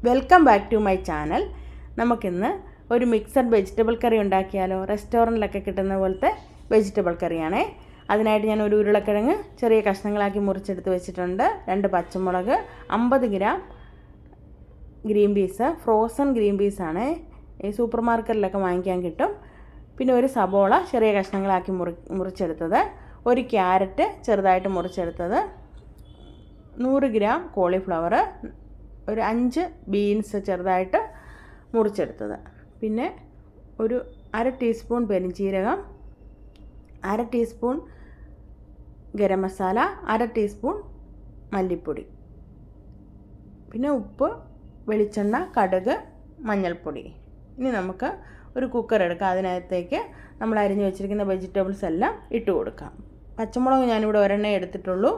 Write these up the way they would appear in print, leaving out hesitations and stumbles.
Welcome back to my channel. നമുക്കിന്ന് ഒരു mixed vegetable കറി ഉണ്ടാക്കിയാലോ? റെസ്റ്റോറൻറ്റിലൊക്കെ കിട്ടുന്ന പോലത്തെ വെജിറ്റബിൾ കറിയാണേ. അതിനായിട്ട് ഞാൻ ഒരു ഉരുളക്കിഴങ്ങ് ചെറിയ കഷ്ണങ്ങളാക്കി മുറിച്ചെടുത്ത് വെച്ചിട്ടുണ്ട്. 2 പച്ചമുളക്, 50 gram green peas, frozen green പീസാണ്, ഈ സൂപ്പർ മാർക്കറ്റിലൊക്കെ വാങ്ങിക്കാൻ കിട്ടും. പിന്നെ ഒരു സബോള ചെറിയ കഷ്ണങ്ങളാക്കി മുറിച്ചെടുത്തത്, ഒരു ക്യാരറ്റ് ചെറുതായിട്ട് മുറിച്ചെടുത്തത്, 100 ഗ്രാം കോളിഫ്ലവർ, ഒരു 5 ബീൻസ് ചെറുതായിട്ട് മുറിച്ചെടുത്തത്, പിന്നെ ഒരു 1/2 ടീസ്പൂൺ പെരിഞ്ജീരകം, 1/2 ടീസ്പൂൺ ഗരം മസാല, 1/2 ടീസ്പൂൺ മല്ലിപ്പൊടി, പിന്നെ ഉപ്പ്, വെളിച്ചെണ്ണ, കടുക്, മഞ്ഞൾപ്പൊടി. ഇനി നമുക്ക് ഒരു കുക്കർ എടുക്കാം. അതിനകത്തേക്ക് നമ്മൾ അരിഞ്ഞു വെച്ചിരിക്കുന്ന വെജിറ്റബിൾസ് എല്ലാം ഇട്ട് കൊടുക്കാം. പച്ചമുളക് ഞാനിവിടെ ഒരെണ്ണേ എടുത്തിട്ടുള്ളൂ.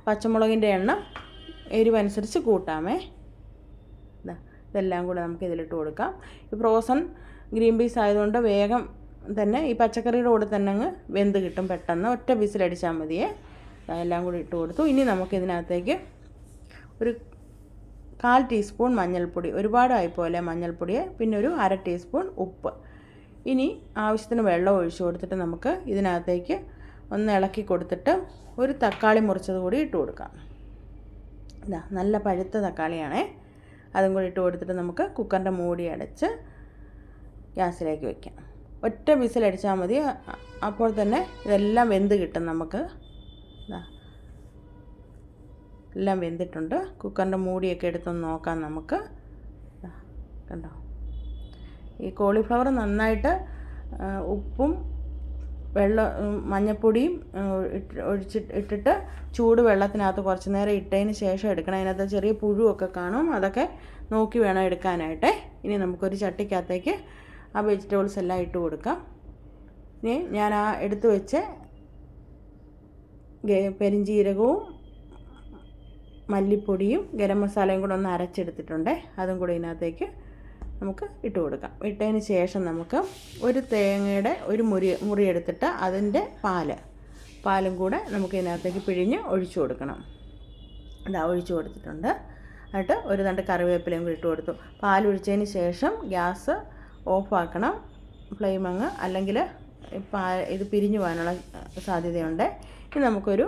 പച്ചമുളകിൻ്റെ എണ്ണം എരിവനുസരിച്ച് കൂട്ടാമേ. ഇതെല്ലാം കൂടെ നമുക്ക് ഇതിലിട്ട് കൊടുക്കാം. ഈ ഫ്രോസൺ ഗ്രീൻ പീസ് ആയതുകൊണ്ട് വേഗം തന്നെ ഈ പച്ചക്കറിയുടെ കൂടെ തന്നെ അങ്ങ് വെന്ത് കിട്ടും പെട്ടെന്ന്. ഒറ്റ വിസിലടിച്ചാൽ മതിയേ. എല്ലാം കൂടി ഇട്ട് കൊടുത്തു. ഇനി നമുക്ക് ഇതിനകത്തേക്ക് ഒരു 1/4 ടീസ്പൂൺ മഞ്ഞൾപ്പൊടി, ഒരുപാടായി പോലെ മഞ്ഞൾപ്പൊടിയെ, പിന്നെ ഒരു 1/2 ടീസ്പൂൺ ഉപ്പ്. ഇനി ആവശ്യത്തിന് വെള്ളം ഒഴിച്ചു കൊടുത്തിട്ട് നമുക്ക് ഇതിനകത്തേക്ക് ഒന്ന് ഇളക്കി കൊടുത്തിട്ട് ഒരു തക്കാളി മുറിച്ചത് കൂടി ഇട്ട് കൊടുക്കാം. നല്ല പഴുത്ത തക്കാളിയാണേ. അതും കൂടി ഇട്ട് കൊടുത്തിട്ട് നമുക്ക് കുക്കറിൻ്റെ മൂടി അടച്ച് ഗ്യാസിലേക്ക് വയ്ക്കാം. ഒറ്റ വിസിലടിച്ചാൽ മതി. അപ്പോൾ തന്നെ ഇതെല്ലാം വെന്ത് കിട്ടും നമുക്ക്. എല്ലാം വെന്തിട്ടുണ്ട്. കുക്കറിൻ്റെ മൂടിയൊക്കെ എടുത്തൊന്ന് നോക്കാം നമുക്ക്. കണ്ടോ, ഈ കോളിഫ്ലവർ നന്നായിട്ട് ഉപ്പും മഞ്ഞൾപ്പൊടിയും ഇട്ടിട്ട് ചൂട് വെള്ളത്തിനകത്ത് കുറച്ച് നേരം ഇട്ടതിന് ശേഷം എടുക്കണം. അതിനകത്ത് ചെറിയ പുഴുവൊക്കെ കാണും, അതൊക്കെ നോക്കി വേണം എടുക്കാനായിട്ട്. ഇനി നമുക്കൊരു ചട്ടിക്കകത്തേക്ക് ആ വെജിറ്റബിൾസ് എല്ലാം ഇട്ട് കൊടുക്കാം. ഇനി ഞാൻ ആ എടുത്ത് വെച്ച് പെരിഞ്ജീരകവും മല്ലിപ്പൊടിയും ഗരം മസാലയും കൂടെ ഒന്ന് അരച്ചെടുത്തിട്ടുണ്ട്. അതും കൂടി ഇതിനകത്തേക്ക് നമുക്ക് ഇട്ട് കൊടുക്കാം. ഇട്ടതിന് ശേഷം നമുക്ക് ഒരു തേങ്ങയുടെ ഒരു മുറി എടുത്തിട്ട് അതിൻ്റെ പാലും കൂടെ നമുക്ക് ഇതിനകത്തേക്ക് പിഴിഞ്ഞ് ഒഴിച്ചു കൊടുക്കണം. ഒഴിച്ചു കൊടുത്തിട്ടുണ്ട്. എന്നിട്ട് ഒരു തണ്ട് കറിവേപ്പിലയും കൂടി ഇട്ട് കൊടുത്തു. പാലൊഴിച്ചതിന് ശേഷം ഗ്യാസ് ഓഫാക്കണം, ഫ്ലെയിം അങ്ങ്, അല്ലെങ്കിൽ ഇത് പിരിഞ്ഞു പോകാനുള്ള സാധ്യതയുണ്ട്. ഇനി നമുക്കൊരു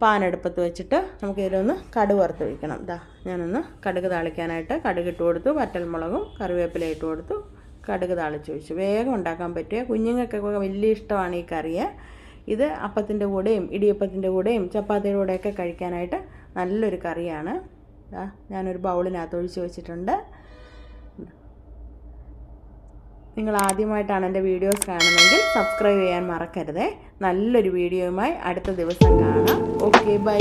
പാനെടുപ്പത്ത് വെച്ചിട്ട് നമുക്ക് ഇതിലൊന്ന് കടുക് വറുത്ത് ഒഴിക്കണം. ഞാനൊന്ന് കടുക് താളിക്കാനായിട്ട് കടുക് ഇട്ട് കൊടുത്തു. വറ്റൽമുളകും കറിവേപ്പില ഇട്ട് കൊടുത്തു. കടുക് താളിച്ചൊഴിച്ചു. വേഗം ഉണ്ടാക്കാൻ പറ്റിയ, കുഞ്ഞുങ്ങൾക്കൊക്കെ വലിയ ഇഷ്ടമാണ് ഈ കറി. ഇത് അപ്പത്തിൻ്റെ കൂടെയും ഇടിയപ്പത്തിൻ്റെ കൂടെയും ചപ്പാത്തിയുടെ കൂടെയൊക്കെ കഴിക്കാനായിട്ട് നല്ലൊരു കറിയാണ്. ഞാനൊരു ബൗളിനകത്ത് ഒഴിച്ച് വെച്ചിട്ടുണ്ട്. നിങ്ങൾ ആദ്യമായിട്ടാണ് എൻ്റെ വീഡിയോസ് കാണുന്നതെങ്കിൽ സബ്സ്ക്രൈബ് ചെയ്യാൻ മറക്കരുതേ. നല്ലൊരു വീഡിയോയുമായി അടുത്ത ദിവസം കാണാം. Okay, by.